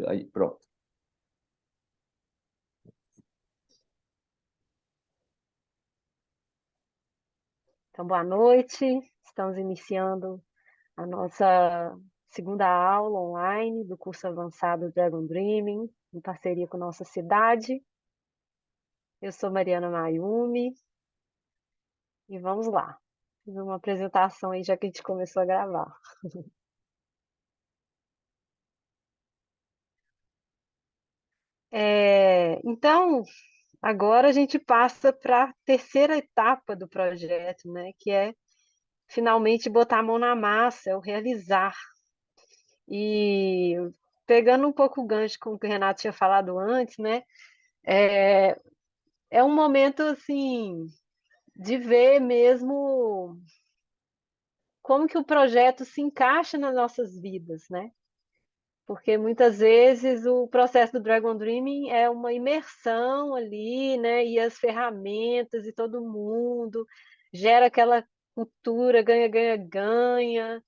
Aí, pronto. Então, boa noite. Estamos iniciando a nossa segunda aula online do curso avançado Dragon Dreaming, em parceria com nossa cidade. Eu sou Mariana Mayumi e vamos lá. Fiz uma apresentação aí já que a gente começou a gravar. Então, agora a gente passa para a terceira etapa do projeto, né? Que é finalmente botar a mão na massa, é o realizar. E pegando um pouco o gancho com o que o Renato tinha falado antes, né? É, é um momento assim de ver mesmo como que o projeto se encaixa nas nossas vidas, né? Porque muitas vezes o processo do Dragon Dreaming é uma imersão ali, né? E as ferramentas e todo mundo gera aquela cultura ganha, ganha, ganha,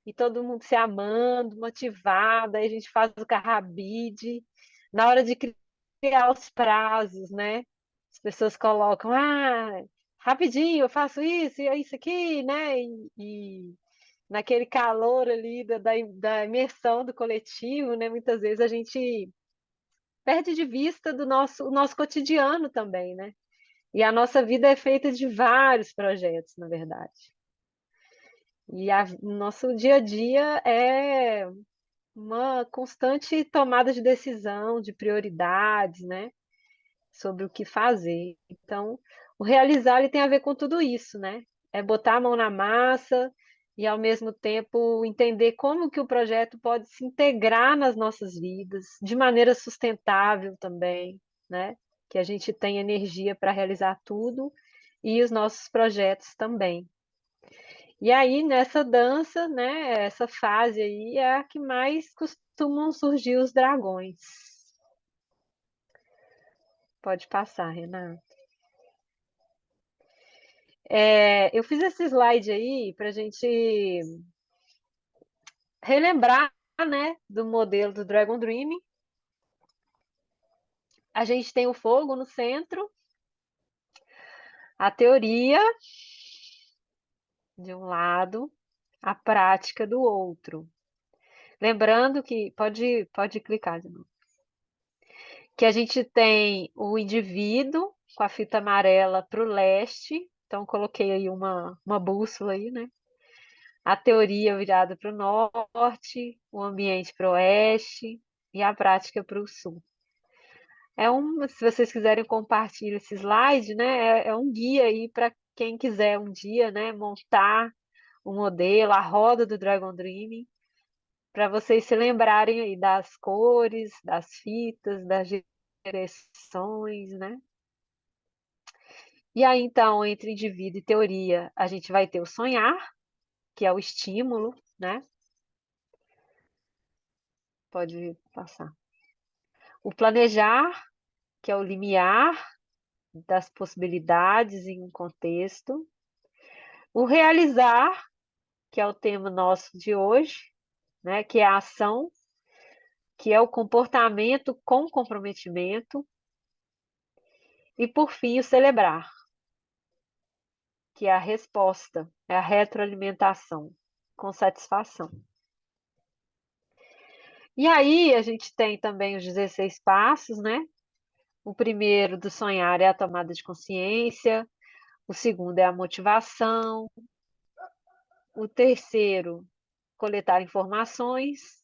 e todo mundo se amando, motivado, aí a gente faz o carrabide. Na hora de criar os prazos, né? As pessoas colocam, rapidinho, eu faço isso e é isso aqui, né? E naquele calor ali da imersão do coletivo, né? Muitas vezes a gente perde de vista o nosso cotidiano também, né? E a nossa vida é feita de vários projetos, na verdade. E o nosso dia a dia é uma constante tomada de decisão, de prioridades, né? Sobre o que fazer. Então, o realizar ele tem a ver com tudo isso, né? É botar a mão na massa e, ao mesmo tempo, entender como que o projeto pode se integrar nas nossas vidas, de maneira sustentável também, né? Que a gente tenha energia para realizar tudo e os nossos projetos também. E aí, nessa dança, né, essa fase aí é a que mais costumam surgir os dragões. Pode passar, Renato. Eu fiz esse slide aí para a gente relembrar, né, do modelo do Dragon Dreaming. A gente tem o fogo no centro, a teoria de um lado, a prática do outro. Lembrando que pode clicar de novo. Que a gente tem o indivíduo com a fita amarela para o leste, então coloquei aí uma bússola aí, né? A teoria virada para o norte, o ambiente para o oeste e a prática para o sul. Se vocês quiserem compartilhar esse slide, né? É um guia aí para quem quiser um dia, né? Montar o modelo, a roda do Dragon Dreaming, para vocês se lembrarem aí das cores, das fitas, das direções, né? E aí, então, entre indivíduo e teoria, a gente vai ter o sonhar, que é o estímulo, né? Pode passar. O planejar, que é o limiar das possibilidades em um contexto. O realizar, que é o tema nosso de hoje, né? Que é a ação, que é o comportamento com comprometimento. E, por fim, o celebrar, que é a resposta, é a retroalimentação com satisfação. E aí a gente tem também os 16 passos, né? O primeiro do sonhar é a tomada de consciência, o segundo é a motivação, o terceiro, coletar informações,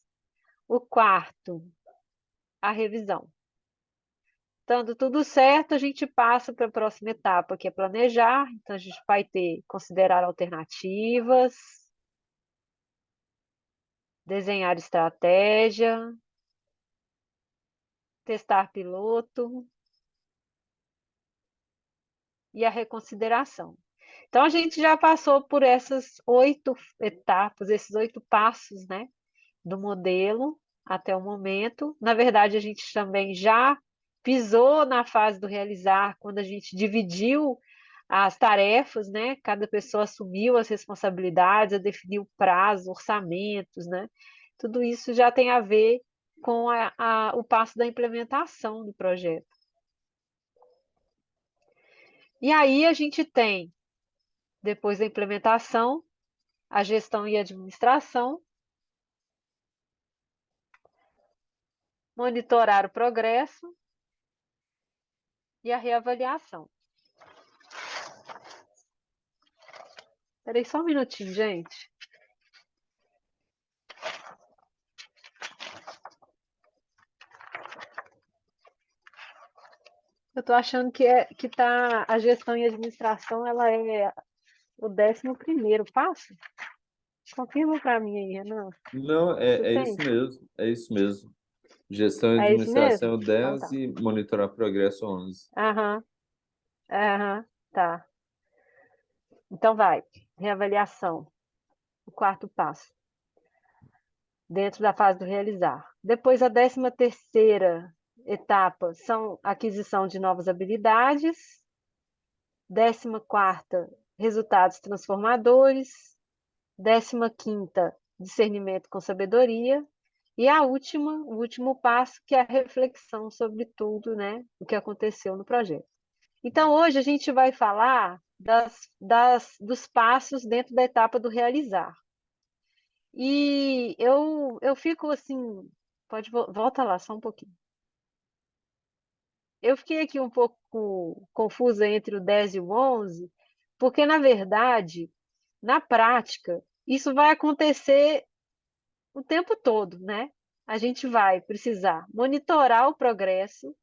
o quarto, a revisão. Estando tudo certo, a gente passa para a próxima etapa, que é planejar. Então, a gente vai ter considerar alternativas, desenhar estratégia, testar piloto e a reconsideração. Então, a gente já passou por essas 8 etapas, esses 8 passos, né, do modelo até o momento. Na verdade, a gente também já pisou na fase do realizar, quando a gente dividiu as tarefas, né? Cada pessoa assumiu as responsabilidades, definiu prazo, orçamentos, né? Tudo isso já tem a ver com o passo da implementação do projeto. E aí a gente tem, depois da implementação, a gestão e administração, monitorar o progresso e a reavaliação. Espera aí só um minutinho, gente. Eu estou achando que tá, a gestão e administração ela é o 11º passo. Confirma para mim aí, Renan. Não, Você é tem? isso mesmo, é isso mesmo. Gestão e É isso mesmo? administração Então 10 tá. e monitorar progresso 11. Aham, aham, tá. Então vai. Reavaliação, o quarto passo, dentro da fase do realizar. Depois, a 13ª etapa são aquisição de novas habilidades. 14ª, resultados transformadores. 15ª, discernimento com sabedoria. E a última, o último passo, que é a reflexão sobre tudo, né, o que aconteceu no projeto. Então, hoje a gente vai falar dos passos dentro da etapa do realizar. E eu fico assim, volta lá só um pouquinho. Eu fiquei aqui um pouco confusa entre o 10 e o 11, porque, na verdade, na prática, isso vai acontecer o tempo todo, né? A gente vai precisar monitorar o progresso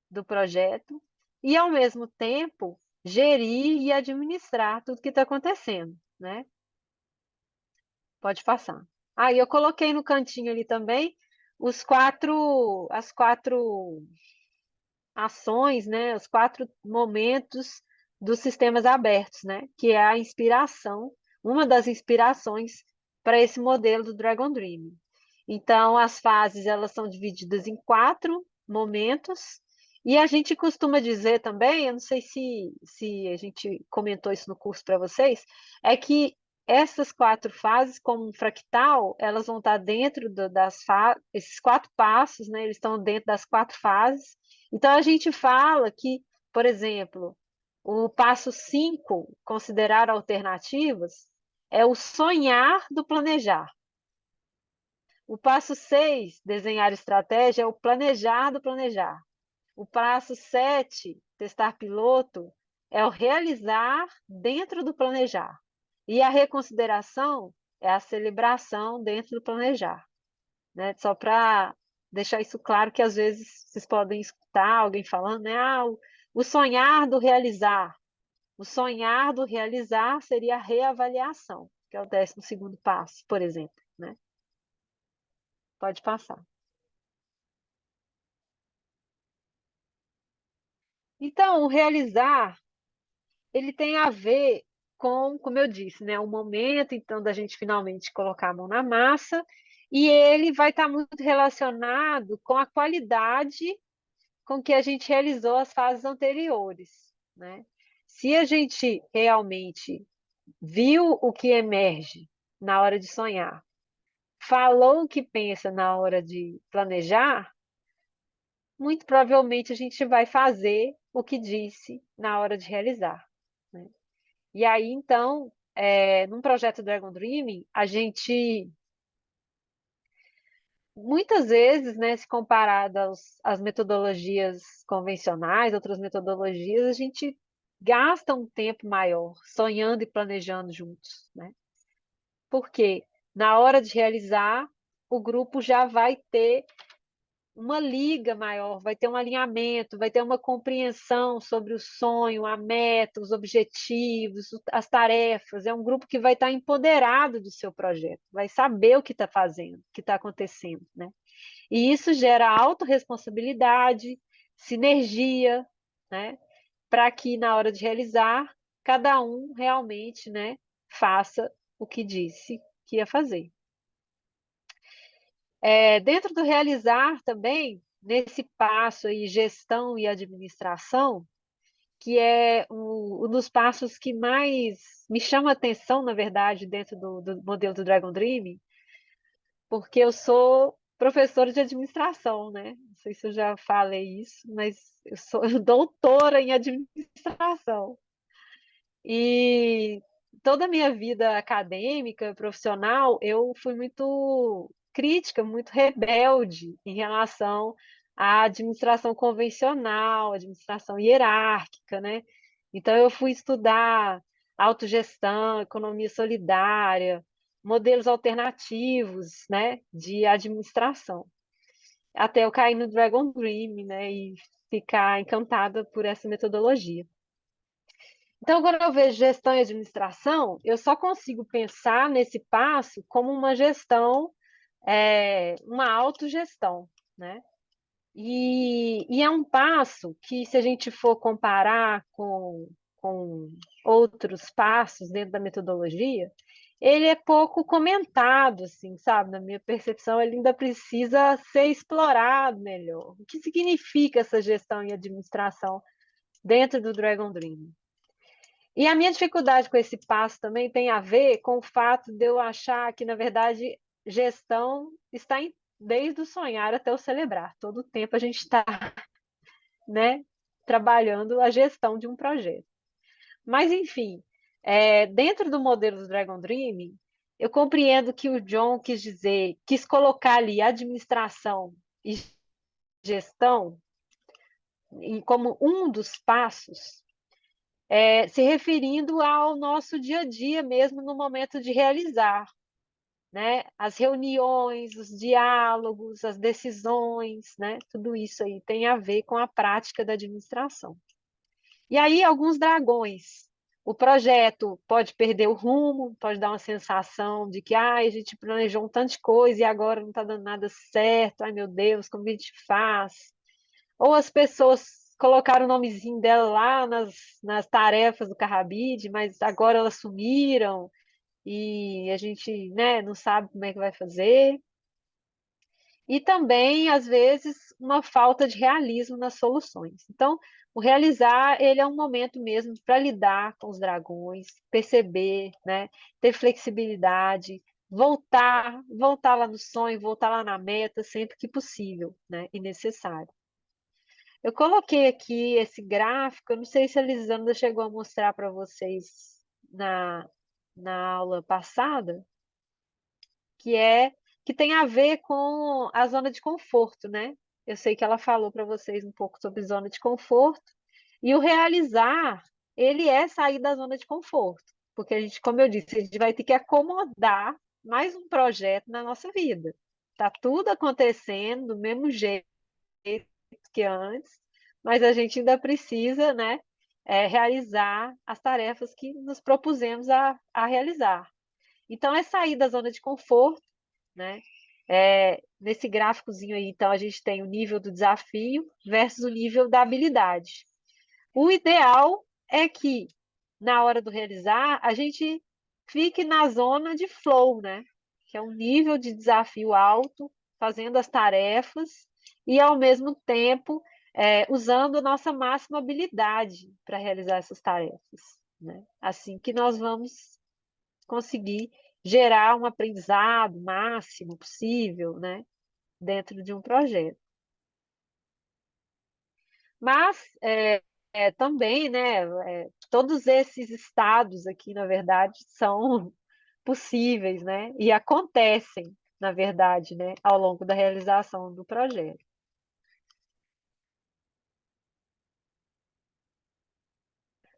do projeto e, ao mesmo tempo, gerir e administrar tudo que está acontecendo, né? Pode passar. Aí eu coloquei no cantinho ali também as quatro ações, né? Os 4 momentos dos sistemas abertos, né? Que é a inspiração, uma das inspirações para esse modelo do Dragon Dream. Então, as fases elas são divididas em 4 momentos. E a gente costuma dizer também, eu não sei se a gente comentou isso no curso para vocês, é que essas 4 fases, como um fractal, elas vão estar dentro esses 4 passos, né? Eles estão dentro das 4 fases. Então, a gente fala que, por exemplo, o passo 5, considerar alternativas, é o sonhar do planejar. O passo 6, desenhar estratégia, é o planejar do planejar. O passo 7, testar piloto, é o realizar dentro do planejar. E a reconsideração é a celebração dentro do planejar. Né? Só para deixar isso claro, que às vezes vocês podem escutar alguém falando, né? O sonhar do realizar. O sonhar do realizar seria a reavaliação, que é o 12º passo, por exemplo. Né? Pode passar. Então, o realizar, ele tem a ver com, como eu disse, né, o momento, então, da gente finalmente colocar a mão na massa, e ele vai estar muito relacionado com a qualidade com que a gente realizou as fases anteriores, né? Se a gente realmente viu o que emerge na hora de sonhar, falou o que pensa na hora de planejar, muito provavelmente a gente vai fazer o que disse na hora de realizar, né? E aí, então, num projeto Dragon Dreaming, a gente muitas vezes, né, se comparado às metodologias convencionais, outras metodologias, a gente gasta um tempo maior sonhando e planejando juntos, né? Porque na hora de realizar, o grupo já vai ter uma liga maior, vai ter um alinhamento, vai ter uma compreensão sobre o sonho, a meta, os objetivos, as tarefas. É um grupo que vai estar empoderado do seu projeto, vai saber o que está fazendo, o que está acontecendo, né? E isso gera autorresponsabilidade, sinergia, né? Para que na hora de realizar, cada um realmente, né, faça o que disse que ia fazer. Dentro do realizar também, nesse passo aí, gestão e administração, que é um dos passos que mais me chama a atenção, na verdade, dentro do modelo do Dragon Dream, porque eu sou professora de administração, né? Não sei se eu já falei isso, mas eu sou doutora em administração. E toda a minha vida acadêmica, profissional, eu fui muito crítica, muito rebelde em relação à administração convencional, administração hierárquica, né? Então, eu fui estudar autogestão, economia solidária, modelos alternativos, né, de administração. Até eu cair no Dragon Dream, né, e ficar encantada por essa metodologia. Então, quando eu vejo gestão e administração, eu só consigo pensar nesse passo como uma gestão, uma autogestão, né? E é um passo que, se a gente for comparar com outros passos dentro da metodologia, ele é pouco comentado, assim, sabe? Na minha percepção, ele ainda precisa ser explorado melhor. O que significa essa gestão e administração dentro do Dragon Dream? E a minha dificuldade com esse passo também tem a ver com o fato de eu achar que, na verdade, gestão está desde o sonhar até o celebrar. Todo o tempo a gente está, né, trabalhando a gestão de um projeto. Mas, enfim, dentro do modelo do Dragon Dream, eu compreendo que o John quis colocar ali administração e gestão como um dos passos, se referindo ao nosso dia a dia mesmo no momento de realizar, né? As reuniões, os diálogos, as decisões, né? Tudo isso aí tem a ver com a prática da administração. E aí, alguns dragões. O projeto pode perder o rumo, pode dar uma sensação de que a gente planejou um tanto de coisa e agora não está dando nada certo. Ai, meu Deus, como a gente faz? Ou as pessoas colocaram o nomezinho dela lá nas tarefas do Carrabide, mas agora elas sumiram e a gente, né, não sabe como é que vai fazer. E também, às vezes, uma falta de realismo nas soluções. Então, o realizar, ele é um momento mesmo para lidar com os dragões, perceber, né, ter flexibilidade, voltar lá no sonho, voltar lá na meta sempre que possível, né, e necessário. Eu coloquei aqui esse gráfico, eu não sei se a Lisandra chegou a mostrar para vocês na, na aula passada, que é que tem a ver com a zona de conforto, né? Eu sei que ela falou para vocês um pouco sobre zona de conforto, e o realizar, ele é sair da zona de conforto, porque a gente, como eu disse, a gente vai ter que acomodar mais um projeto na nossa vida. Tá tudo acontecendo do mesmo jeito que antes, mas a gente ainda precisa, né, realizar as tarefas que nos propusemos a realizar. Então, é sair da zona de conforto, né? Nesse gráficozinho aí, então, a gente tem o nível do desafio versus o nível da habilidade. O ideal é que, na hora do realizar, a gente fique na zona de flow, né? Que é um nível de desafio alto, fazendo as tarefas e, ao mesmo tempo, usando a nossa máxima habilidade para realizar essas tarefas, né? Assim que nós vamos conseguir gerar um aprendizado máximo possível, né, dentro de um projeto. Mas também, né, todos esses estados aqui, na verdade, são possíveis, né, e acontecem, na verdade, né, ao longo da realização do projeto.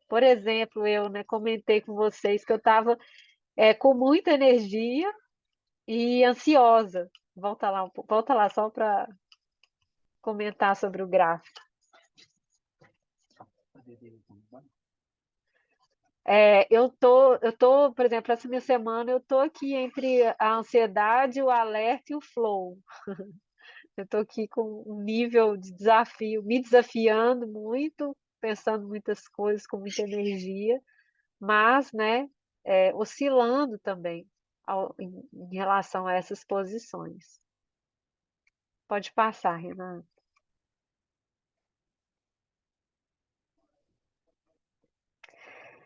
Por exemplo, eu, né, comentei com vocês que eu estava com muita energia e ansiosa. Volta lá só para comentar sobre o gráfico. Por exemplo, essa minha semana eu tô aqui entre a ansiedade, o alerta e o flow. Eu tô aqui com um nível de desafio, me desafiando muito, pensando muitas coisas com muita energia, mas, né, oscilando também em relação a essas posições. Pode passar, Renato.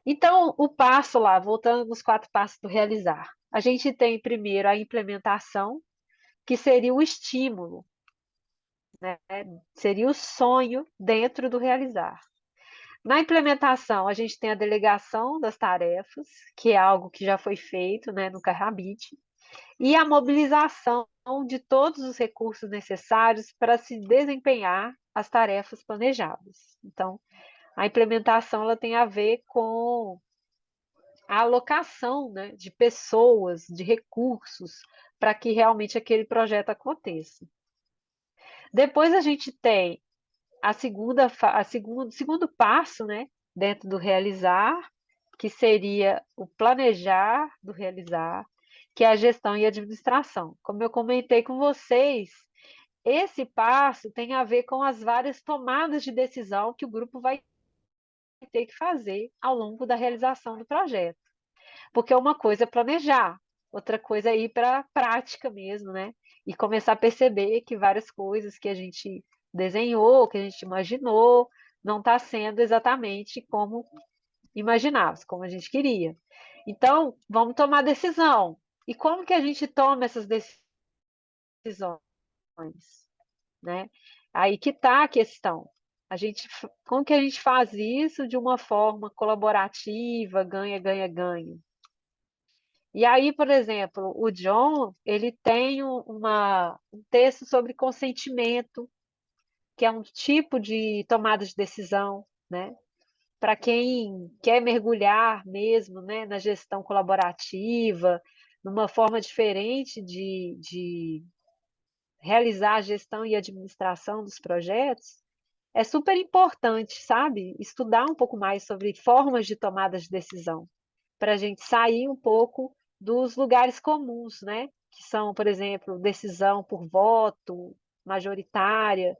Então, o passo lá, voltando nos 4 passos do realizar. A gente tem primeiro a implementação, que seria o estímulo, né? Seria o sonho dentro do realizar. Na implementação, a gente tem a delegação das tarefas, que é algo que já foi feito, né, no Kahoot, e a mobilização de todos os recursos necessários para se desempenhar as tarefas planejadas. Então, a implementação ela tem a ver com a alocação, né, de pessoas, de recursos, para que realmente aquele projeto aconteça. Depois a gente tem o segundo passo, né, dentro do realizar, que seria o planejar do realizar, que é a gestão e administração. Como eu comentei com vocês, esse passo tem a ver com as várias tomadas de decisão que o grupo vai ter que fazer ao longo da realização do projeto. Porque uma coisa é planejar, outra coisa é ir para a prática mesmo, né? E começar a perceber que várias coisas que a gente desenhou, que a gente imaginou, não está sendo exatamente como imaginava, como a gente queria. Então, vamos tomar decisão. E como que a gente toma essas decisões, né? Aí que está a questão. Como que a gente faz isso de uma forma colaborativa, ganha, ganha, ganha? E aí, por exemplo, o John, ele tem um texto sobre consentimento, que é um tipo de tomada de decisão, né? Para quem quer mergulhar mesmo, né, na gestão colaborativa, numa forma diferente de realizar a gestão e administração dos projetos, é super importante, sabe? Estudar um pouco mais sobre formas de tomada de decisão, para a gente sair um pouco dos lugares comuns, né? Que são, por exemplo, decisão por voto, majoritária,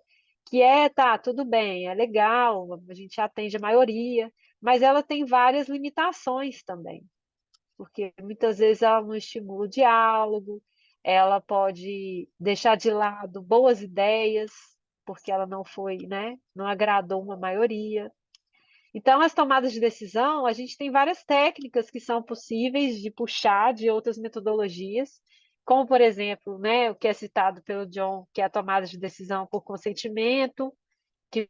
que tá, tudo bem, é legal, a gente atende a maioria, mas ela tem várias limitações também, porque muitas vezes ela não estimula o diálogo, ela pode deixar de lado boas ideias, porque ela não foi, né, não agradou uma maioria. Então, as tomadas de decisão, a gente tem várias técnicas que são possíveis de puxar de outras metodologias, como, por exemplo, né, o que é citado pelo John, que é a tomada de decisão por consentimento, que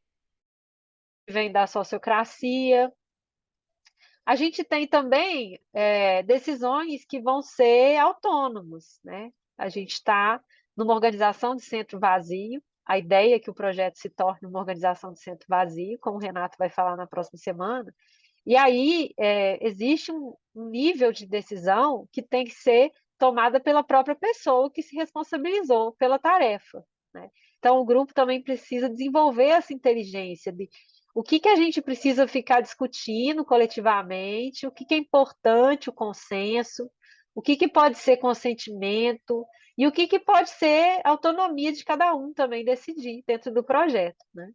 vem da sociocracia. A gente tem também decisões que vão ser autônomos, né? A gente está numa organização de centro vazio, a ideia é que o projeto se torne uma organização de centro vazio, como o Renato vai falar na próxima semana, e aí existe um nível de decisão que tem que ser tomada pela própria pessoa que se responsabilizou pela tarefa, né? Então, o grupo também precisa desenvolver essa inteligência de o que que a gente precisa ficar discutindo coletivamente, o que que é importante, o consenso, o que que pode ser consentimento e o que que pode ser autonomia de cada um também decidir dentro do projeto, né?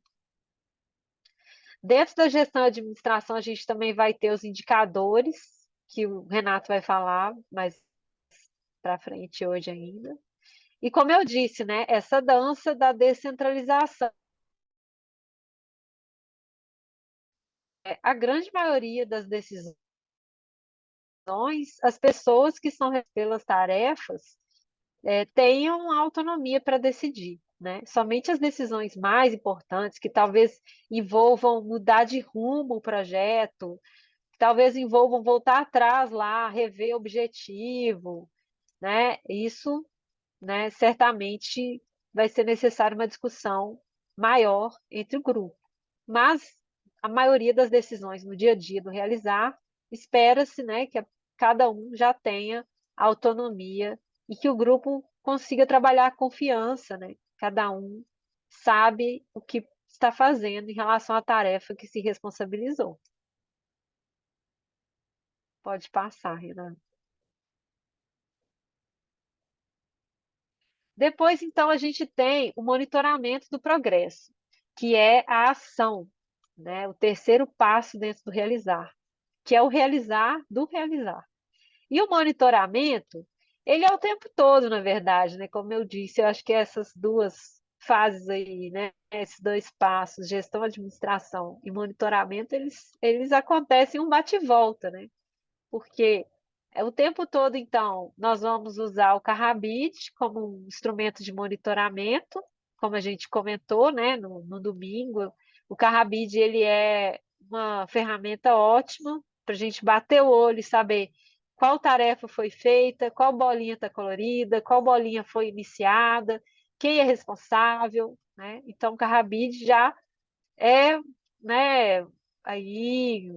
Dentro da gestão e administração, a gente também vai ter os indicadores, que o Renato vai falar mais para frente hoje ainda. E como eu disse, né, essa dança da descentralização. A grande maioria das decisões, as pessoas que são responsáveis pelas tarefas tenham autonomia para decidir, né? Somente as decisões mais importantes, que talvez envolvam mudar de rumo o projeto, talvez envolvam voltar atrás lá, rever o objetivo, né? Isso, né, certamente vai ser necessário uma discussão maior entre o grupo. Mas a maioria das decisões no dia a dia do realizar, espera-se, né, que cada um já tenha autonomia e que o grupo consiga trabalhar a confiança, né? Cada um sabe o que está fazendo em relação à tarefa que se responsabilizou. Pode passar, Renan. Depois, então, a gente tem o monitoramento do progresso, que é a ação, né? O terceiro passo dentro do realizar, que é o realizar do realizar. E o monitoramento, ele é o tempo todo, na verdade, né? Como eu disse, eu acho que essas duas fases aí, né? Esses dois passos, gestão, administração e monitoramento, eles acontecem um bate e volta, né? Porque O tempo todo, então, nós vamos usar o Kahoot como um instrumento de monitoramento, como a gente comentou, né, no domingo. O Kahoot, ele é uma ferramenta ótima para a gente bater o olho e saber qual tarefa foi feita, qual bolinha está colorida, qual bolinha foi iniciada, quem é responsável, né? Então, o Kahoot já é, né, aí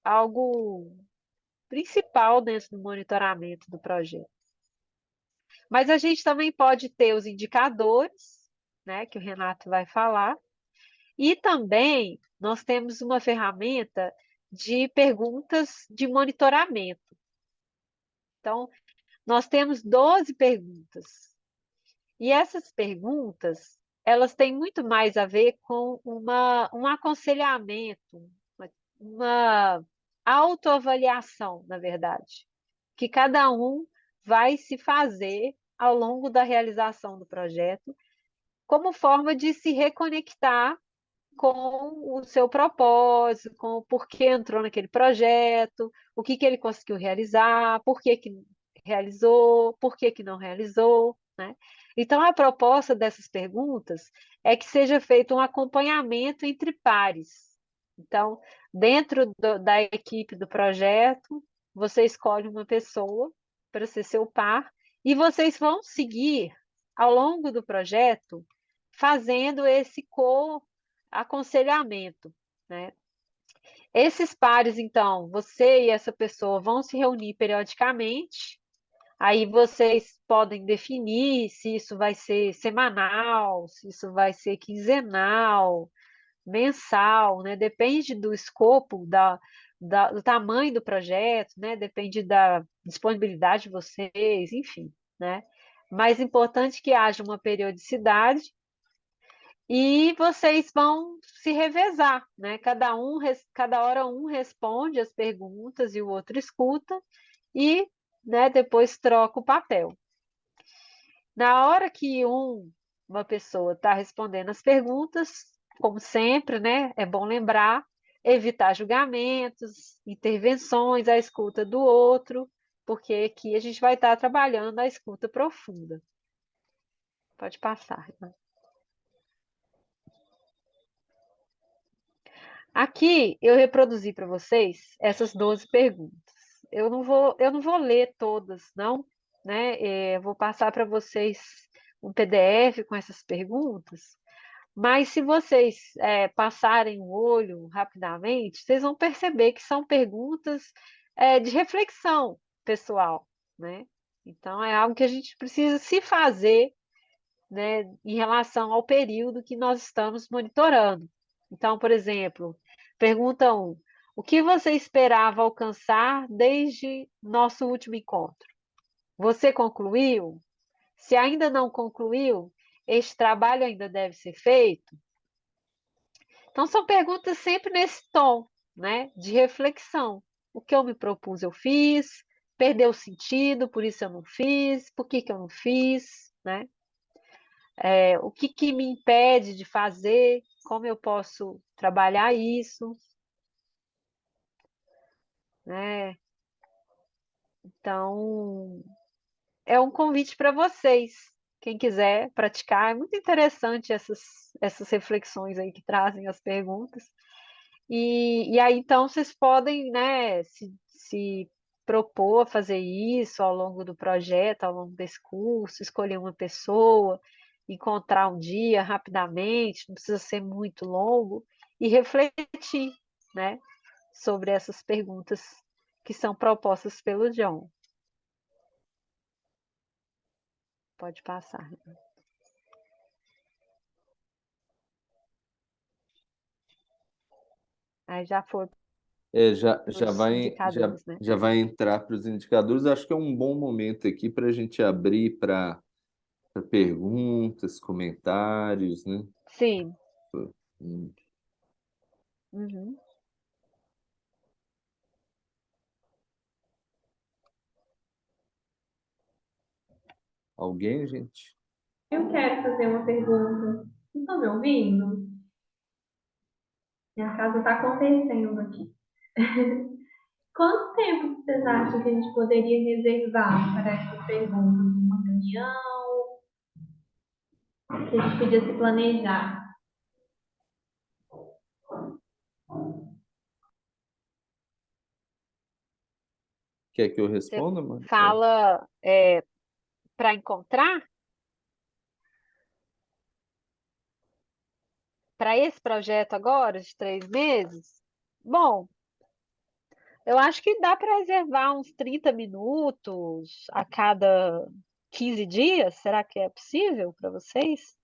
algo principal dentro do monitoramento do projeto. Mas a gente também pode ter os indicadores, né, que o Renato vai falar, e também nós temos uma ferramenta de perguntas de monitoramento. Então, nós temos 12 perguntas. E essas perguntas, elas têm muito mais a ver com um aconselhamento, uma autoavaliação, na verdade, que cada um vai se fazer ao longo da realização do projeto, como forma de se reconectar com o seu propósito, com o porquê entrou naquele projeto, o que que ele conseguiu realizar, por que que realizou, por que que não realizou, né? Então, a proposta dessas perguntas é que seja feito um acompanhamento entre pares. Então, dentro da equipe do projeto, você escolhe uma pessoa para ser seu par e vocês vão seguir ao longo do projeto fazendo esse aconselhamento, né? Esses pares, então, você e essa pessoa vão se reunir periodicamente, aí vocês podem definir se isso vai ser semanal, se isso vai ser quinzenal, mensal, né? Depende do escopo, do tamanho do projeto, né? Depende da disponibilidade de vocês, enfim, né? Mais importante que haja uma periodicidade e vocês vão se revezar, né? Cada hora um responde as perguntas e o outro escuta e, né, depois troca o papel. Na hora que uma pessoa está respondendo as perguntas, como sempre, né, é bom lembrar, evitar julgamentos, intervenções, a escuta do outro, porque aqui a gente vai estar trabalhando a escuta profunda. Pode passar, Renan. Aqui eu reproduzi para vocês essas 12 perguntas. Eu não vou ler todas, não, né? Eu vou passar para vocês um PDF com essas perguntas, mas se vocês passarem o olho rapidamente, vocês vão perceber que são perguntas de reflexão pessoal, né? Então é algo que a gente precisa se fazer, né, em relação ao período que nós estamos monitorando. Então, por exemplo, pergunta 1: o que você esperava alcançar desde nosso último encontro? Você concluiu? Se ainda não concluiu, este trabalho ainda deve ser feito? Então, são perguntas sempre nesse tom, né, de reflexão. O que eu me propus, eu fiz, perdeu o sentido, por isso eu não fiz, por que que eu não fiz, né? O que que me impede de fazer, como eu posso trabalhar isso, né? Então, é um convite para vocês. Quem quiser praticar, é muito interessante essas reflexões aí que trazem as perguntas. E aí, então, vocês podem, né, se propor a fazer isso ao longo do projeto, ao longo desse curso, escolher uma pessoa, encontrar um dia rapidamente, não precisa ser muito longo, e refletir, né, sobre essas perguntas que são propostas pelo John. Pode passar. Aí já foi para os indicadores, né? Já vai entrar para os indicadores. Acho que é um bom momento aqui para a gente abrir para perguntas, comentários, né? Sim. Hum. Uhum. Alguém, gente? Eu quero fazer uma pergunta. Vocês estão me ouvindo? Minha casa está acontecendo aqui. Quanto tempo vocês acham que a gente poderia reservar para essas perguntas? Uma reunião? Que a gente podia se planejar? Quer que eu Você responda, mano? fala para encontrar para esse projeto agora de 3 meses? Bom, eu acho que dá para reservar uns 30 minutos a cada 15 dias. Será que é possível para vocês?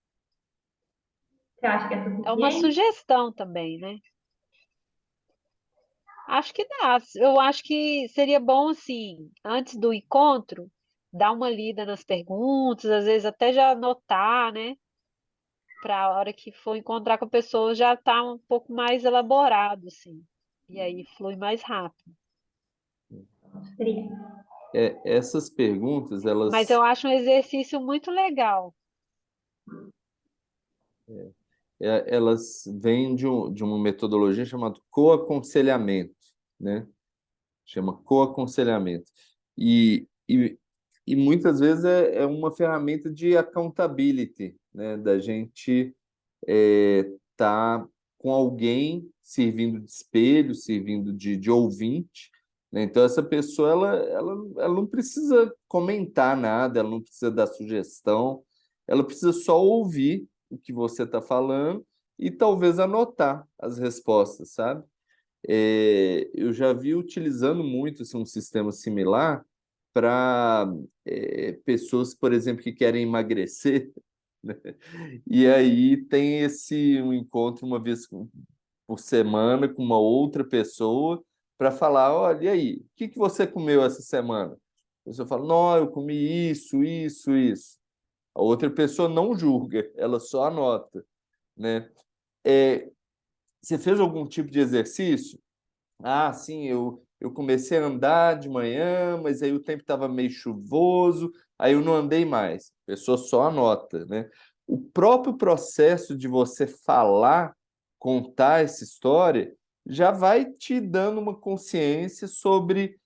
Você acha que é É uma suficiente? sugestão também, né? Acho que dá. Eu acho que seria bom, assim, antes do encontro, dar uma lida nas perguntas, às vezes até já anotar, né? Para a hora que for encontrar com a pessoa já tá um pouco mais elaborado, assim. E aí flui mais rápido. Seria. Essas perguntas, Mas eu elas, acho um exercício muito legal. elas vêm de uma metodologia chamada coaconselhamento, né? Chama coaconselhamento. E, e, e muitas vezes é uma ferramenta de accountability, né? Da gente tá com alguém servindo de espelho, servindo de ouvinte, né? Então, essa pessoa ela não precisa comentar nada, ela não precisa dar sugestão, ela precisa só ouvir o que você está falando e talvez anotar as respostas, sabe? Eu já vi utilizando muito assim, um sistema similar para pessoas, por exemplo, que querem emagrecer, né? E aí tem esse um encontro uma vez por semana com uma outra pessoa para falar, olha, e aí, o que que você comeu essa semana? A pessoa fala, não, eu comi isso, isso, isso. A outra pessoa não julga, ela só anota, né? É, você fez algum tipo de exercício? Ah, sim, eu comecei a andar de manhã, mas aí o tempo estava meio chuvoso, aí eu não andei mais. A pessoa só anota, né? O próprio processo de você falar, contar essa história, já vai te dando uma consciência sobre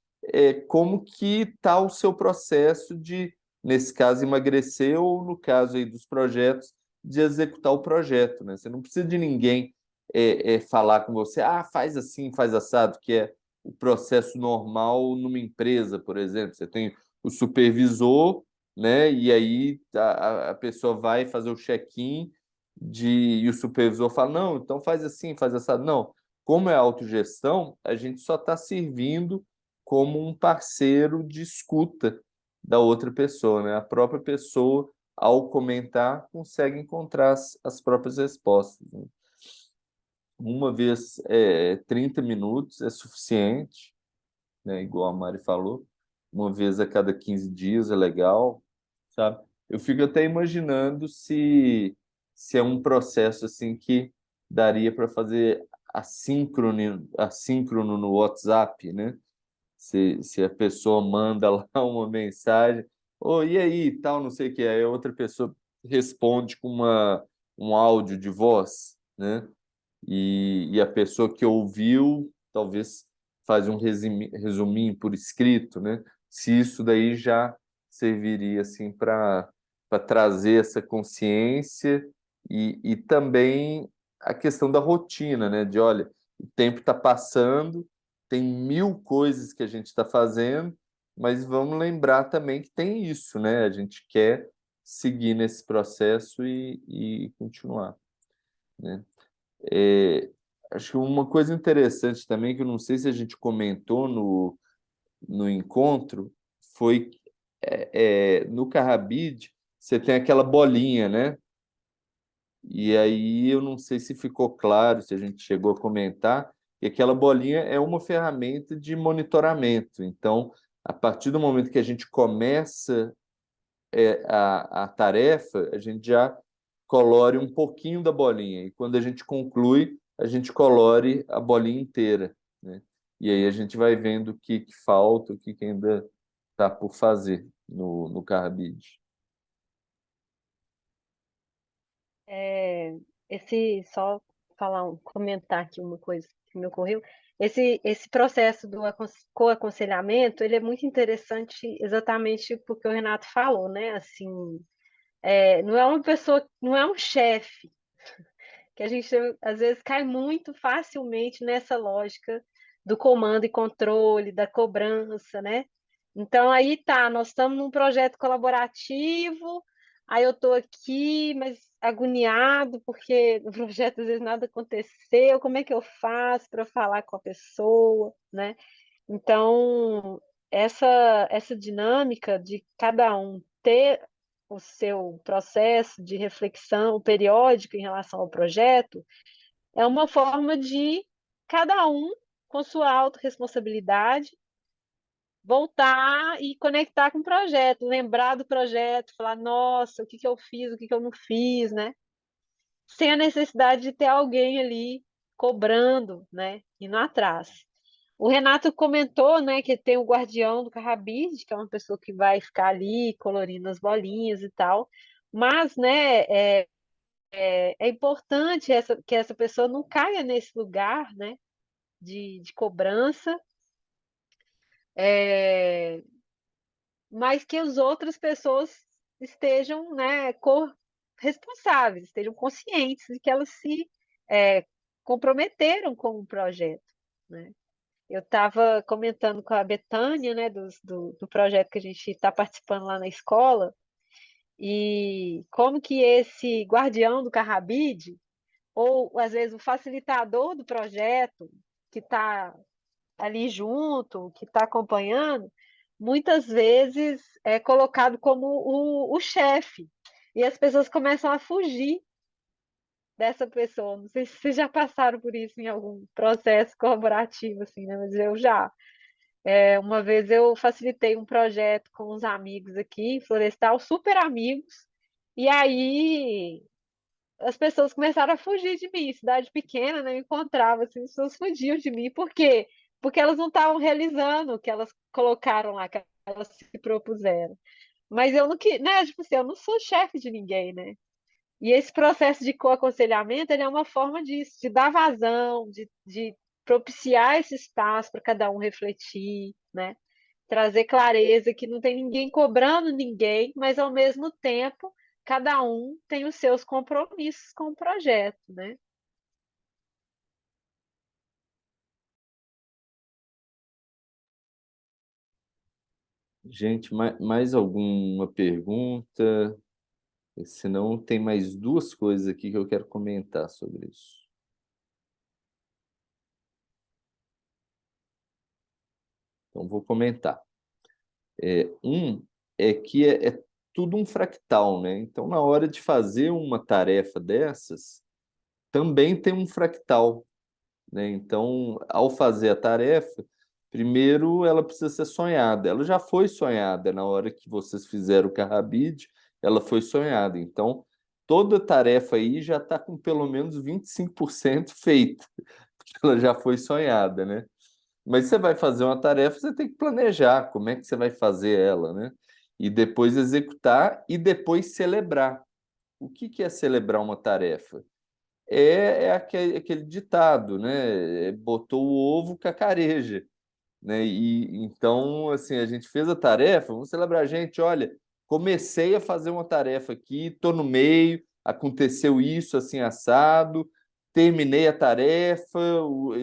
como que está o seu processo de, nesse caso, emagrecer, ou no caso aí dos projetos, de executar o projeto, né? Você não precisa de ninguém falar com você, ah, faz assim, faz assado, que é o processo normal numa empresa, por exemplo. Você tem o supervisor, né? E aí a pessoa vai fazer o check-in e o supervisor fala, não, então faz assim, faz assado. Não, como é autogestão, a gente só está servindo como um parceiro de escuta da outra pessoa, né? A própria pessoa, ao comentar, consegue encontrar as próprias respostas, né? Uma vez 30 minutos é suficiente, né? Igual a Mari falou. Uma vez a cada 15 dias é legal, sabe? Eu fico até imaginando se é um processo assim que daria para fazer assíncrono no WhatsApp, né? Se a pessoa manda lá uma mensagem, oh, e aí, tal, não sei o que, aí a outra pessoa responde com um áudio de voz, né? E a pessoa que ouviu talvez faz um resuminho por escrito, né? Se isso daí já serviria assim para trazer essa consciência e também a questão da rotina, né? De olha, o tempo está passando, tem mil coisas que a gente está fazendo, mas vamos lembrar também que tem isso, né? A gente quer seguir nesse processo e continuar, né? É, acho que uma coisa interessante também, que eu não sei se a gente comentou no encontro, foi que, no Carrabid você tem aquela bolinha, né? E aí eu não sei se ficou claro, se a gente chegou a comentar, que aquela bolinha é uma ferramenta de monitoramento. Então, a partir do momento que a gente começa a tarefa, a gente já colore um pouquinho da bolinha. E quando a gente conclui, a gente colore a bolinha inteira, né? E aí a gente vai vendo o que falta, o que ainda está por fazer no Carbide. É, só falar comentar aqui uma coisa que me ocorreu. esse processo do co-aconselhamento, ele é muito interessante exatamente porque o Renato falou, né? Assim, não é uma pessoa, não é um chefe, que a gente às vezes cai muito facilmente nessa lógica do comando e controle, da cobrança, né? Então aí tá, nós estamos num projeto colaborativo, aí eu estou aqui, mas agoniado porque no projeto às vezes nada aconteceu, como é que eu faço para falar com a pessoa, né? Então, essa dinâmica de cada um ter o seu processo de reflexão periódico em relação ao projeto é uma forma de cada um, com sua autorresponsabilidade, voltar e conectar com o projeto, lembrar do projeto, falar, nossa, o que que eu fiz, o que que eu não fiz, né? Sem a necessidade de ter alguém ali cobrando, né? Indo atrás. O Renato comentou, né, que tem o guardião do Carrabide, que é uma pessoa que vai ficar ali colorindo as bolinhas e tal, mas, né, é importante que essa pessoa não caia nesse lugar, né, de cobrança, é, mas que as outras pessoas estejam, né, responsáveis, estejam conscientes de que elas se é, comprometeram com o projeto, né? Eu estava comentando com a Betânia, né, do projeto que a gente está participando lá na escola, e como que esse guardião do Carrabide, ou às vezes o facilitador do projeto, que está ali junto, que está acompanhando, muitas vezes é colocado como o chefe. E as pessoas começam a fugir dessa pessoa. Não sei se vocês já passaram por isso em algum processo colaborativo, assim, né? Mas eu já. Uma vez eu facilitei um projeto com uns amigos aqui em Florestal, super amigos, e aí as pessoas começaram a fugir de mim. Cidade pequena, né? Eu encontrava, assim, as pessoas fugiam de mim. Por quê? Porque elas não estavam realizando o que elas colocaram lá, que elas se propuseram. Mas eu não que, né? Tipo assim, eu não sou chefe de ninguém, né? E esse processo de co-aconselhamento, ele é uma forma disso, de dar vazão, de propiciar esse espaço para cada um refletir, né? Trazer clareza que não tem ninguém cobrando ninguém, mas ao mesmo tempo cada um tem os seus compromissos com o projeto, né? Gente, mais alguma pergunta? Senão, tem mais duas coisas aqui que eu quero comentar sobre isso. Então, vou comentar. Um é que é tudo um fractal, né? Então, na hora de fazer uma tarefa dessas, também tem um fractal, né? Então, ao fazer a tarefa, primeiro ela precisa ser sonhada. Ela já foi sonhada na hora que vocês fizeram o Carrabide, ela foi sonhada. Então, toda tarefa aí já está com pelo menos 25% feita, porque ela já foi sonhada, né? Mas você vai fazer uma tarefa, você tem que planejar como é que você vai fazer ela, né? E depois executar e depois celebrar. O que que é celebrar uma tarefa? É aquele ditado, né? Botou o ovo, cacareja, né? E então, assim, a gente fez a tarefa, vamos celebrar, gente, olha, comecei a fazer uma tarefa aqui, estou no meio, aconteceu isso assim assado, terminei a tarefa,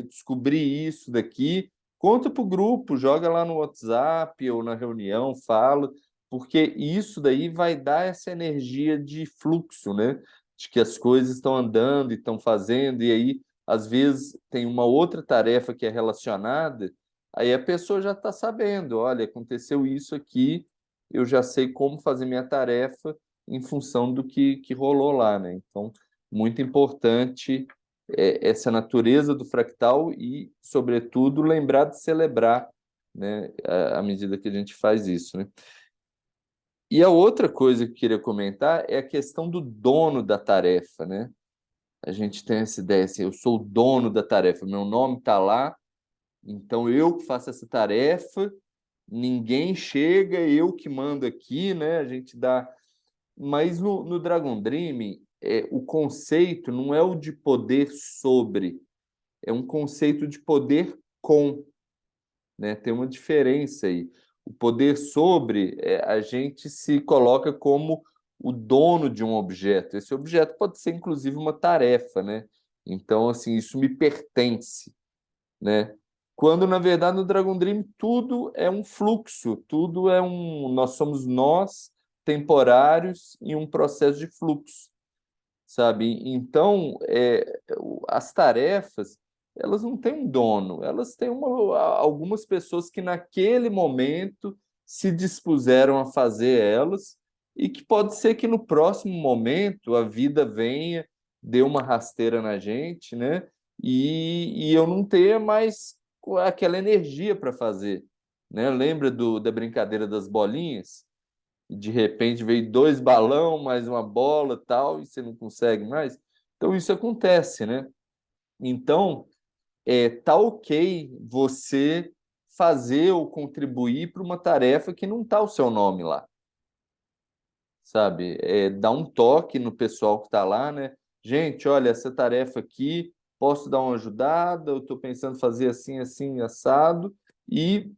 descobri isso daqui, conta para o grupo, joga lá no WhatsApp ou na reunião, fala, porque isso daí vai dar essa energia de fluxo, né? De que as coisas estão andando e estão fazendo, e aí, às vezes, tem uma outra tarefa que é relacionada. Aí a pessoa já está sabendo, olha, aconteceu isso aqui, eu já sei como fazer minha tarefa em função do que rolou lá, né? Então, muito importante essa natureza do fractal e, sobretudo, lembrar de celebrar, né, à medida que a gente faz isso, né? E a outra coisa que eu queria comentar é a questão do dono da tarefa, né? A gente tem essa ideia assim, eu sou o dono da tarefa, meu nome está lá, então eu que faço essa tarefa, ninguém chega, eu que mando aqui, né? A gente dá. Mas no Dragon Dream, o conceito não é o de poder sobre, é um conceito de poder com, né? Tem uma diferença aí. O poder sobre, a gente se coloca como o dono de um objeto. Esse objeto pode ser, inclusive, uma tarefa, né? Então, assim, isso me pertence, né? Quando, na verdade, no Dragon Dream tudo é um fluxo, tudo é um... Nós somos nós, temporários, em um processo de fluxo, sabe? Então, as tarefas, elas não têm um dono, elas têm algumas pessoas que naquele momento se dispuseram a fazer elas e que pode ser que no próximo momento a vida venha, dê uma rasteira na gente, né? E eu não tenha mais aquela energia para fazer, né? Lembra da brincadeira das bolinhas? E de repente veio 2 balão, mais uma bola, tal, e você não consegue mais. Então isso acontece, né? Então, tá ok você fazer ou contribuir para uma tarefa que não está o seu nome lá, sabe? Dar um toque no pessoal que está lá, né? Gente, olha, essa tarefa aqui, posso dar uma ajudada? Eu estou pensando em fazer assim, assim, assado, e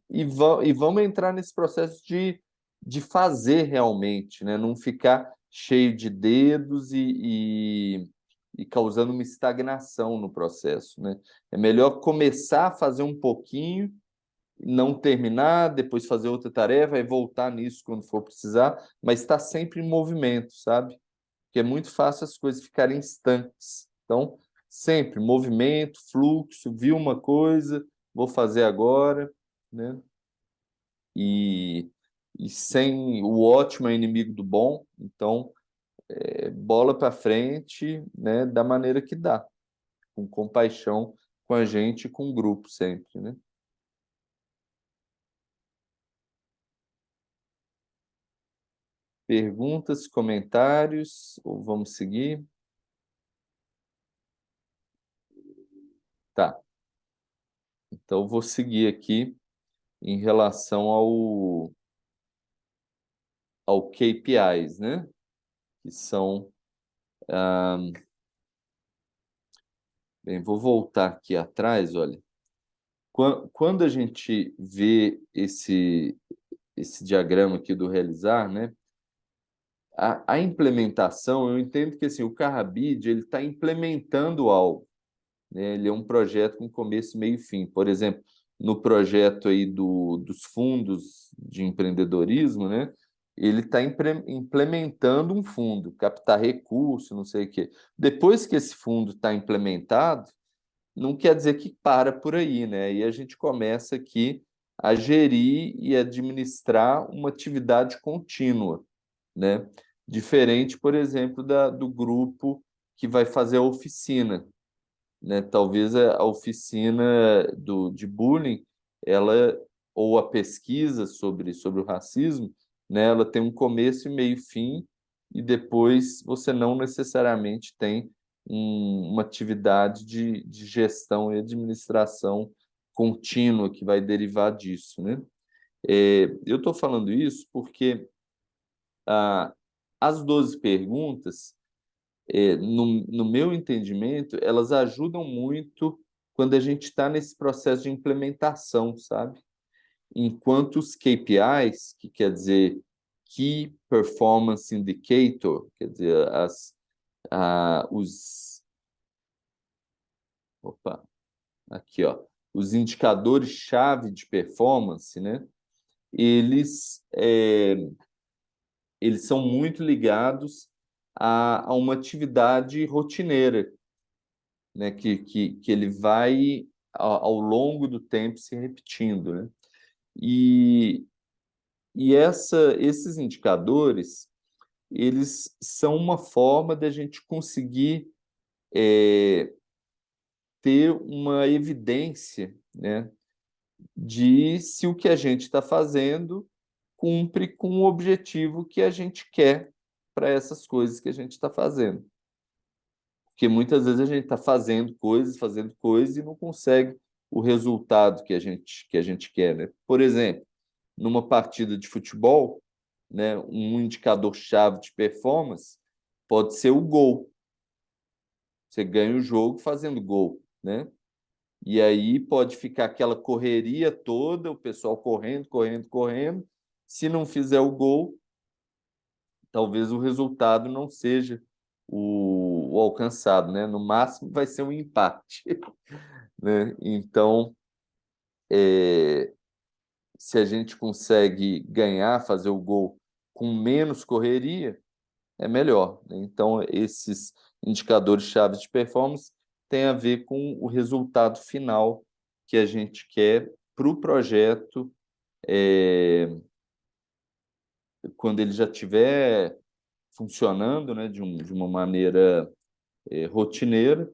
vamos entrar nesse processo de fazer realmente, né? Não ficar cheio de dedos e causando uma estagnação no processo, né? É melhor começar a fazer um pouquinho, não terminar, depois fazer outra tarefa e voltar nisso quando for precisar, mas está sempre em movimento, sabe? Porque é muito fácil as coisas ficarem estanques. Então, sempre movimento, fluxo, vi uma coisa, vou fazer agora, né? E, e sem o ótimo é inimigo do bom, então bola para frente, né? Da maneira que dá, com compaixão com a gente e com o grupo sempre, né? Perguntas, comentários, ou vamos seguir? Tá, então eu vou seguir aqui em relação ao KPIs, né? Que são. Bem, vou voltar aqui atrás, olha. Quando a gente vê esse diagrama aqui do realizar, né? A implementação, eu entendo que assim, o Carrabid ele está implementando algo, né? Ele é um projeto com começo, meio e fim. Por exemplo, no projeto aí dos fundos de empreendedorismo, né? Ele está implementando um fundo, captar recurso, não sei o quê. Depois que esse fundo está implementado, não quer dizer que para por aí, né? E a gente começa aqui a gerir e administrar uma atividade contínua, né? Diferente, por exemplo, do grupo que vai fazer a oficina, né? Talvez a oficina de bullying, ela ou a pesquisa sobre o racismo, né? Ela tem um começo e meio e fim, e depois você não necessariamente tem uma atividade de gestão e administração contínua que vai derivar disso, né? Eu estou falando isso porque ah, as 12 perguntas no meu entendimento, elas ajudam muito quando a gente está nesse processo de implementação, sabe? Enquanto os KPIs, que quer dizer Key Performance Indicator, quer dizer, opa, aqui, ó, os indicadores-chave de performance, né? Eles, eles são muito ligados a uma atividade rotineira, né, que ele vai ao longo do tempo se repetindo, né? E, esses indicadores, eles são uma forma da gente conseguir ter uma evidência, né, de se o que a gente está fazendo cumpre com o objetivo que a gente quer para essas coisas que a gente está fazendo. Porque muitas vezes a gente está fazendo coisas e não consegue o resultado que a gente quer, né? Por exemplo, numa partida de futebol, né, um indicador-chave de performance pode ser o gol. Você ganha o jogo fazendo gol, né? E aí pode ficar aquela correria toda, o pessoal correndo, correndo, correndo. Se não fizer o gol, talvez o resultado não seja o alcançado, né? No máximo vai ser um empate, né? Então, é, se a gente consegue ganhar, fazer o gol com menos correria, é melhor, né? Então, esses indicadores chaves de performance têm a ver com o resultado final que a gente quer para o projeto, é, quando ele já estiver funcionando, né, de uma maneira rotineira,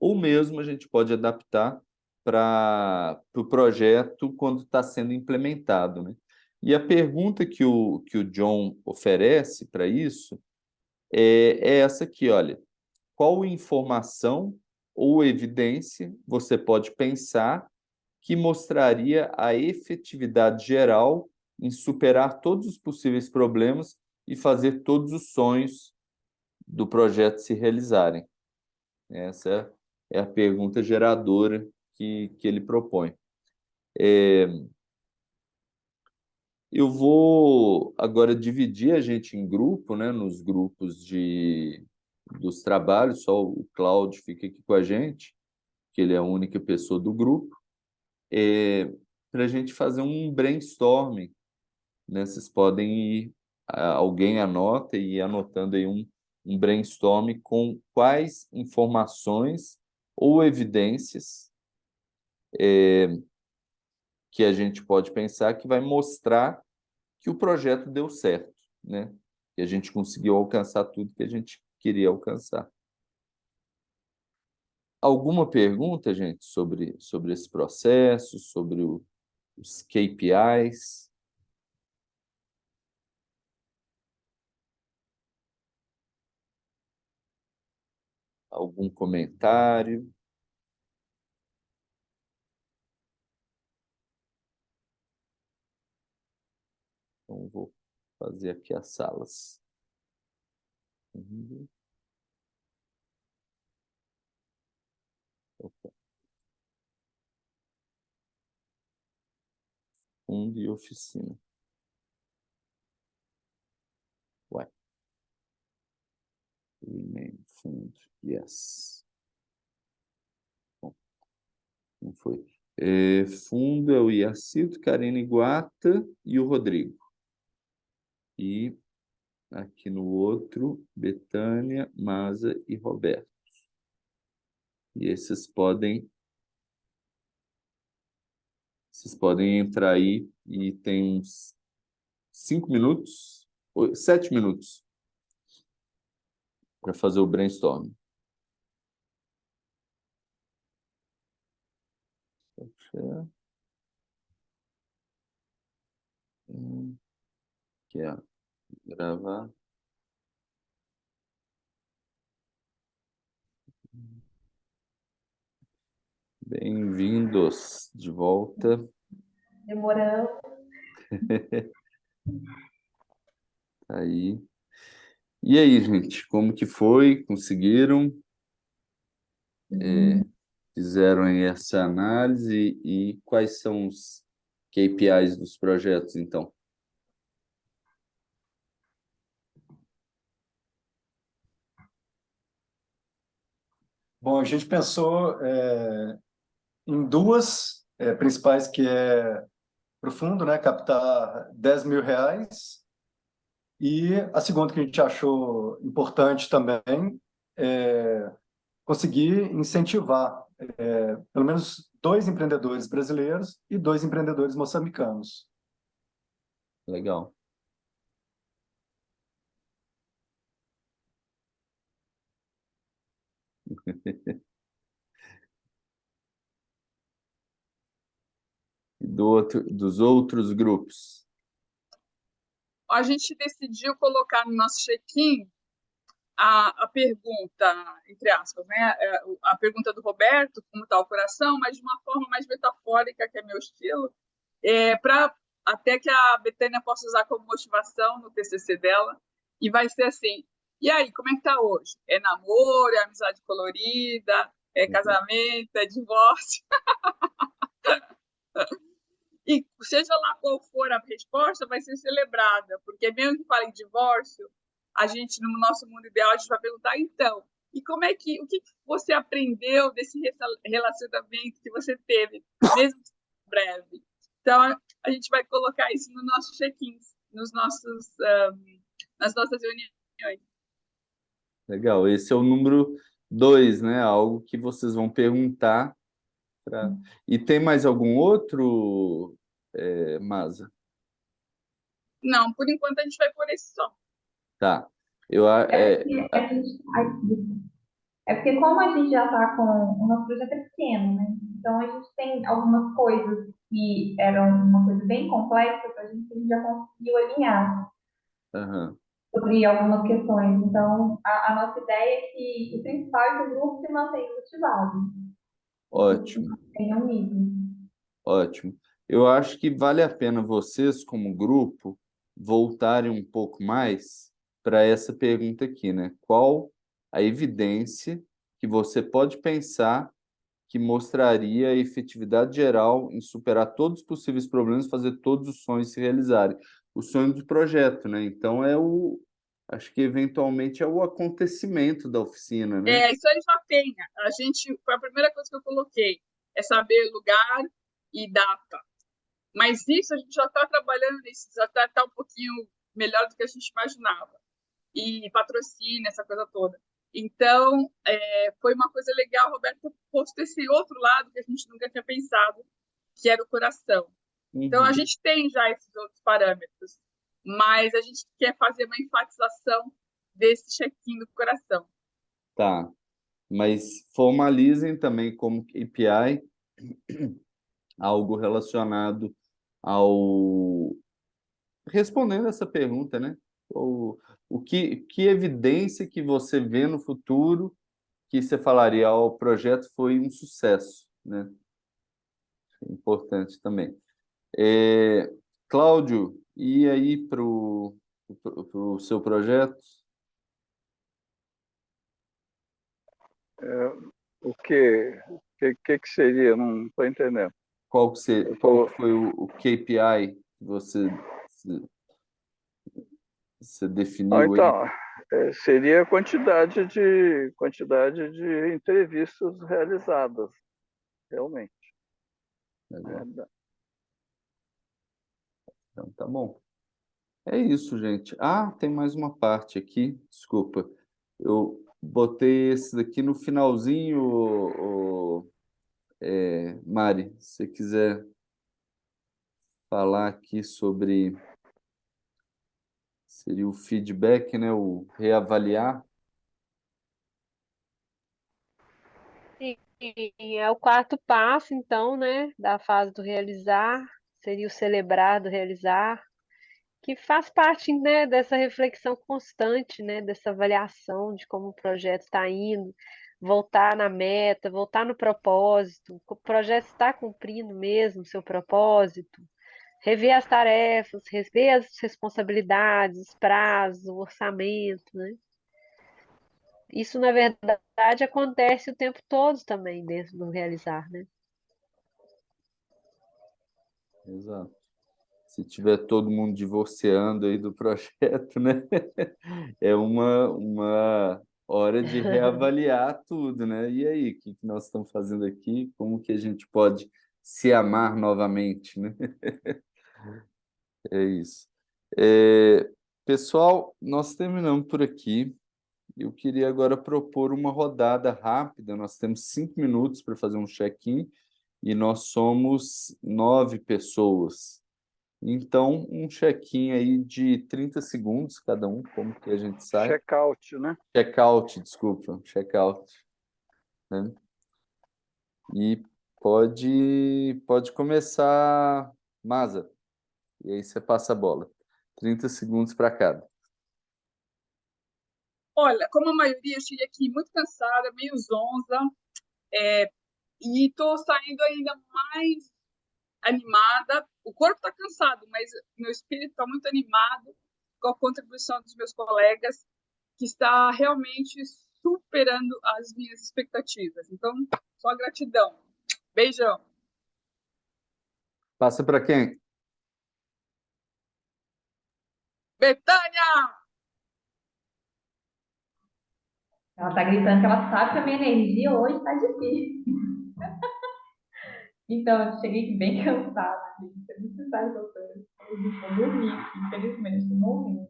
ou mesmo a gente pode adaptar para o projeto quando está sendo implementado, né? E a pergunta que o John oferece para isso é essa aqui, olha. Qual informação ou evidência você pode pensar que mostraria a efetividade geral em superar todos os possíveis problemas e fazer todos os sonhos do projeto se realizarem? Essa é a pergunta geradora que ele propõe. Eu vou agora dividir a gente em grupo, né, nos grupos dos trabalhos, só o Cláudio fica aqui com a gente, que ele é a única pessoa do grupo, para a gente fazer um brainstorming, né? Vocês podem ir, alguém anota e ir anotando aí um brainstorming com quais informações ou evidências que a gente pode pensar que vai mostrar que o projeto deu certo, né? Que a gente conseguiu alcançar tudo que a gente queria alcançar. Alguma pergunta, gente, sobre esse processo, sobre os KPIs? Algum comentário? Então, vou fazer aqui as salas. Fundo e oficina. Ué. Rename fundo. Yes. Bom, não foi. Fundo é o Iacito, Karine Guata e o Rodrigo. E aqui no outro, Betânia, Maza e Roberto. E vocês podem entrar aí e tem uns 5 minutos, 7 minutos para fazer o brainstorm. Quer gravar? Bem-vindos de volta. Demorando. Aí. E aí, gente, como que foi? Conseguiram? Fizeram aí essa análise e quais são os KPIs dos projetos, então? Bom, a gente pensou em duas principais, que é para o fundo, né, captar R$ 10.000, e a segunda que a gente achou importante também é conseguir incentivar pelo menos 2 empreendedores brasileiros e 2 empreendedores moçambicanos. Legal. E dos outros grupos? A gente decidiu colocar no nosso check-in a pergunta, entre aspas, né? A pergunta do Roberto, como está o coração, mas de uma forma mais metafórica, que é meu estilo, para até que a Betânia possa usar como motivação no TCC dela. E vai ser assim: e aí, como é que tá hoje? É namoro, é amizade colorida, é casamento, é divórcio. E seja lá qual for a resposta, vai ser celebrada, porque mesmo que fale em divórcio, a gente, no nosso mundo ideal, a gente vai perguntar, então, e como é que, o que você aprendeu desse relacionamento que você teve, mesmo que seja breve? Então, a gente vai colocar isso no nosso check-ins, nas nossas reuniões. Legal. Esse é o número 2, né? Algo que vocês vão perguntar. E tem mais algum outro, Masa? Não, por enquanto a gente vai por esse só. Tá. É porque a gente. Ai, desculpa. É porque como a gente já está com. O nosso projeto é pequeno, né? Então a gente tem algumas coisas que eram uma coisa bem complexa, a gente já conseguiu alinhar Aham. sobre algumas questões. Então, a nossa ideia é que o principal é que o grupo se mantenha motivado, se Ótimo, mantenha unido. ótimo. Eu acho que vale a pena vocês, como grupo, voltarem um pouco mais para essa pergunta aqui, né? Qual a evidência que você pode pensar que mostraria a efetividade geral em superar todos os possíveis problemas, fazer todos os sonhos se realizarem? O sonho do projeto, né? Então acho que eventualmente é o acontecimento da oficina, né? Isso aí já tem. Foi a primeira coisa que eu coloquei, é saber lugar e data. Mas isso a gente já está trabalhando nisso, já está um pouquinho melhor do que a gente imaginava. E patrocínio, essa coisa toda. Então, foi uma coisa legal, Roberto, ter posto esse outro lado que a gente nunca tinha pensado, que era o coração. Então, a Uhum. gente tem já esses outros parâmetros, mas a gente quer fazer uma enfatização desse check-in do coração. Tá. Mas formalizem também como KPI algo relacionado ao... Respondendo essa pergunta, né? Que evidência que você vê no futuro que você falaria, ó, o projeto foi um sucesso, né? Importante também. Cláudio, e aí para o seu projeto? O que seria? Não estou entendendo. Qual que foi o KPI que você definiu aí? Então, seria a quantidade de entrevistas realizadas, realmente. Legal. Né? Então, tá bom. É isso, gente. Ah, tem mais uma parte aqui. Desculpa. Eu botei esse daqui no finalzinho, Mari. Se você quiser falar aqui sobre... Seria o feedback, né? O reavaliar. Sim, é o quarto passo, então, né, da fase do realizar, seria o celebrar do realizar, que faz parte, né, dessa reflexão constante, né, dessa avaliação de como o projeto está indo, voltar na meta, voltar no propósito, o projeto está cumprindo mesmo o seu propósito, rever as tarefas, rever as responsabilidades, os prazos, o orçamento, né? Isso, na verdade, acontece o tempo todo também dentro do realizar, né? Exato. Se tiver todo mundo divorciando aí do projeto, né? É uma hora de reavaliar tudo, né? E aí, o que nós estamos fazendo aqui? Como que a gente pode se amar novamente, né? É isso. Pessoal, nós terminamos por aqui. Eu queria agora propor uma rodada rápida. Nós temos 5 minutos para fazer um check-in e nós somos 9 pessoas. Então, um check-in aí de 30 segundos cada um, como que a gente sai. Check-out, né? Check-out, desculpa, check-out, né? E pode começar, Masa. E aí você passa a bola. 30 segundos para cada. Olha, como a maioria, eu cheguei aqui muito cansada, meio zonza, e estou saindo ainda mais animada. O corpo está cansado, mas meu espírito está muito animado com a contribuição dos meus colegas, que está realmente superando as minhas expectativas. Então, só gratidão. Beijão. Passa para quem? Betânia! Ela tá gritando que ela sabe que a minha energia hoje tá difícil. Então, eu cheguei aqui bem cansada, gente. Eu não precisava de vocês. Eu vou dormir aqui, infelizmente, tô morrendo.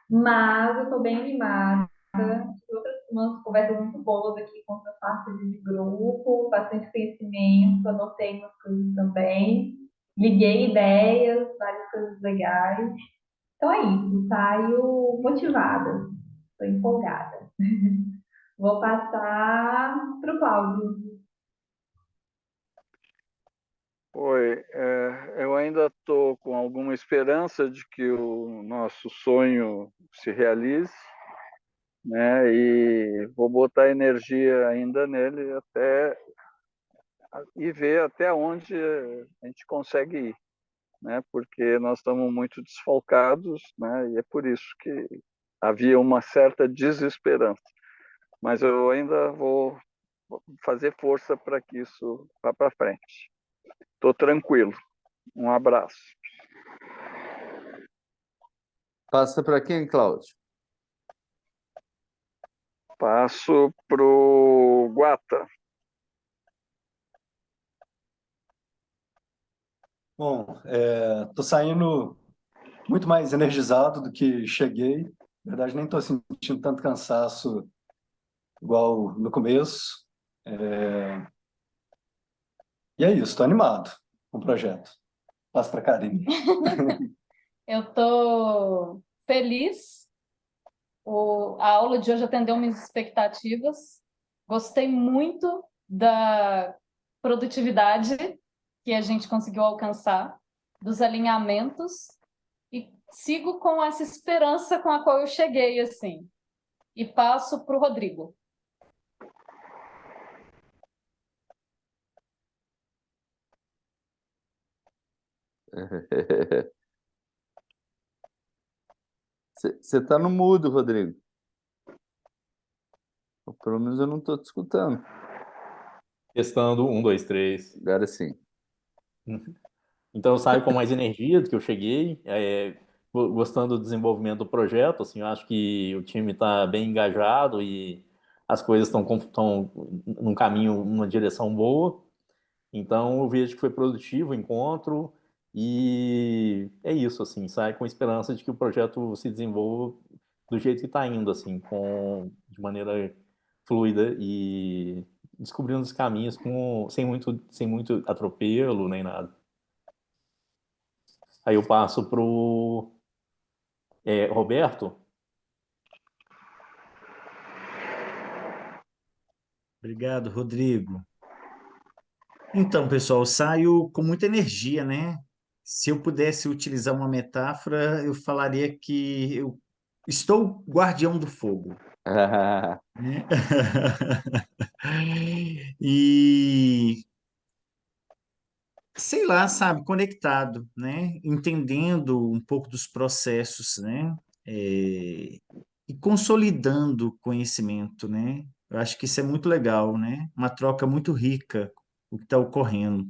Mas eu tô bem animada. Tive outras umas conversas muito boas aqui com outras partes de grupo, bastante conhecimento, anotei umas coisas também. Liguei ideias, várias coisas legais. Então é isso, saio motivada, estou empolgada. Vou passar para o Cláudio. Oi, eu ainda estou com alguma esperança de que o nosso sonho se realize, né? E vou botar energia ainda nele até e ver até onde a gente consegue ir, né? Porque nós estamos muito desfalcados, né? E é por isso que havia uma certa desesperança. Mas eu ainda vou fazer força para que isso vá para frente. Estou tranquilo. Um abraço. Passa para quem, Cláudio? Passo pro Guata. Bom, tô saindo muito mais energizado do que cheguei. Na verdade, nem estou sentindo tanto cansaço igual no começo. E é isso, estou animado com o projeto. Passo para a Karine. Eu estou feliz. A aula de hoje atendeu minhas expectativas. Gostei muito da produtividade que a gente conseguiu alcançar, dos alinhamentos, e sigo com essa esperança com a qual eu cheguei, assim. E passo para o Rodrigo. Você está no mudo, Rodrigo. Pelo menos eu não estou te escutando. Testando, um, dois, três. Agora sim. Então eu saio com mais energia do que eu cheguei, gostando do desenvolvimento do projeto, assim, eu acho que o time está bem engajado e as coisas estão num caminho, numa direção boa. Então eu vejo que foi produtivo o encontro e é isso, assim, sai com esperança de que o projeto se desenvolva do jeito que está indo, assim, de maneira fluida e descobrindo os caminhos sem muito atropelo nem nada. Aí eu passo pro Roberto. Obrigado, Rodrigo. Então, pessoal, eu saio com muita energia, né? Se eu pudesse utilizar uma metáfora, eu falaria que eu estou guardião do fogo, né? E sei lá, sabe, conectado, né? Entendendo um pouco dos processos, né? É, e consolidando o conhecimento, né? Eu acho que isso é muito legal, né? Uma troca muito rica, o que está ocorrendo.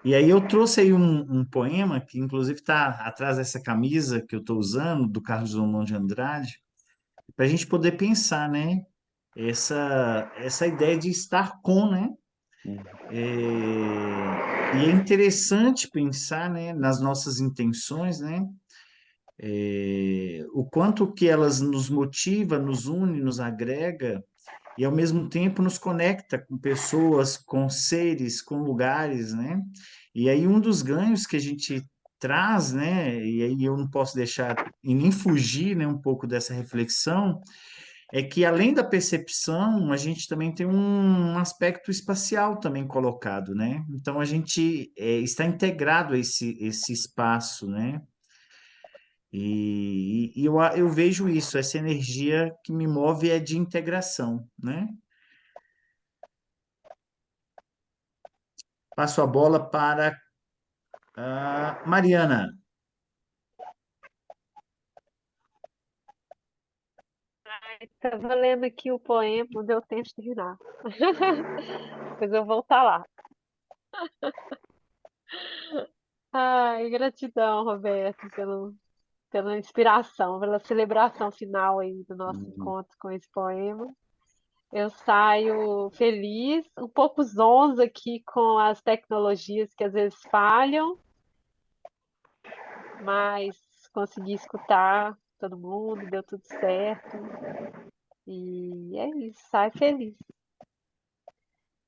E aí eu trouxe aí um poema que inclusive está atrás dessa camisa que eu estou usando, do Carlos Drummond de Andrade, para a gente poder pensar, né? Essa ideia de estar com, né? E é interessante pensar, né, nas nossas intenções, né, o quanto que elas nos motiva, nos une, nos agrega e ao mesmo tempo nos conecta com pessoas, com seres, com lugares, né? E aí um dos ganhos que a gente traz, né, e aí eu não posso deixar e nem fugir, né, um pouco dessa reflexão, é que além da percepção, a gente também tem um aspecto espacial também colocado, né? Então a gente está integrado a esse espaço, né? E eu vejo isso, essa energia que me move é de integração, né? Passo a bola para a Mariana. Estava lendo aqui o poema, não deu tempo de terminar. Depois eu vou voltar lá. Ai, gratidão, Roberto, pela inspiração, pela celebração final aí do nosso Uhum. encontro com esse poema. Eu saio feliz, um pouco zonza aqui com as tecnologias que às vezes falham, mas consegui escutar todo mundo, deu tudo certo. E é isso, saio feliz.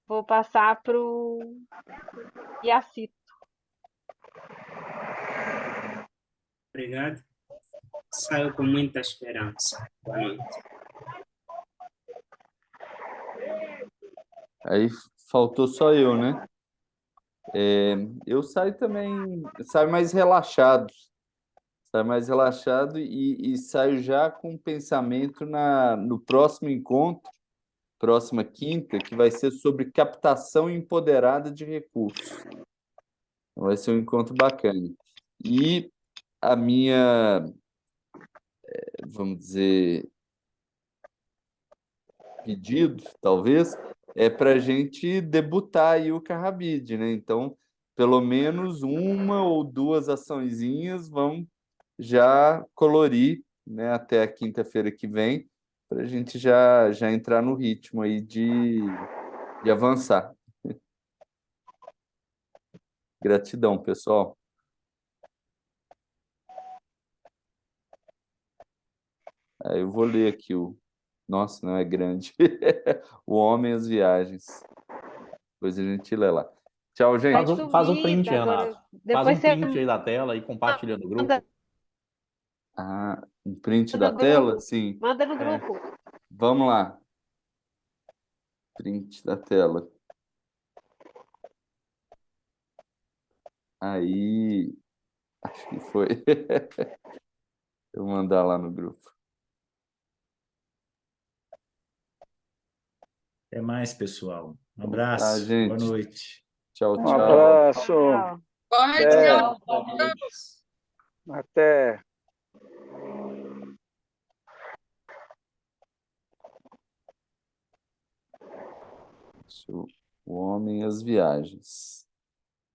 Vou passar pro Iacito. Obrigado. Saio com muita esperança. Boa noite. Aí faltou só eu, né? Eu saio também, saio mais relaxado. Saio mais relaxado e saio já com pensamento no próximo encontro, próxima quinta, que vai ser sobre captação empoderada de recursos. Então, vai ser um encontro bacana. E a minha, vamos dizer, pedido, talvez, é para a gente debutar aí o Carrabide, né? Então, pelo menos uma ou duas açõezinhas vão já colorir, né, até a quinta-feira que vem, para a gente já entrar no ritmo aí de avançar. Gratidão, pessoal. Aí eu vou ler aqui o. Nossa, não é grande. O Homem e as Viagens. Depois a gente lê lá. Tchau, Vai gente. Faz um sumir, print, agora Renato. Faz depois um você print aí da tela e compartilha no grupo. manda Ah, um print da no tela? grupo. Sim. Manda no É. grupo. Vamos lá. Print da tela. Aí. Acho que foi. Eu vou mandar lá no grupo. Até mais, pessoal. Um Tá, abraço. Boa gente. noite. Tchau, Um tchau. abraço. Tchau. Boa noite, Até. Renato. Boa noite. Até. O Homem e as Viagens.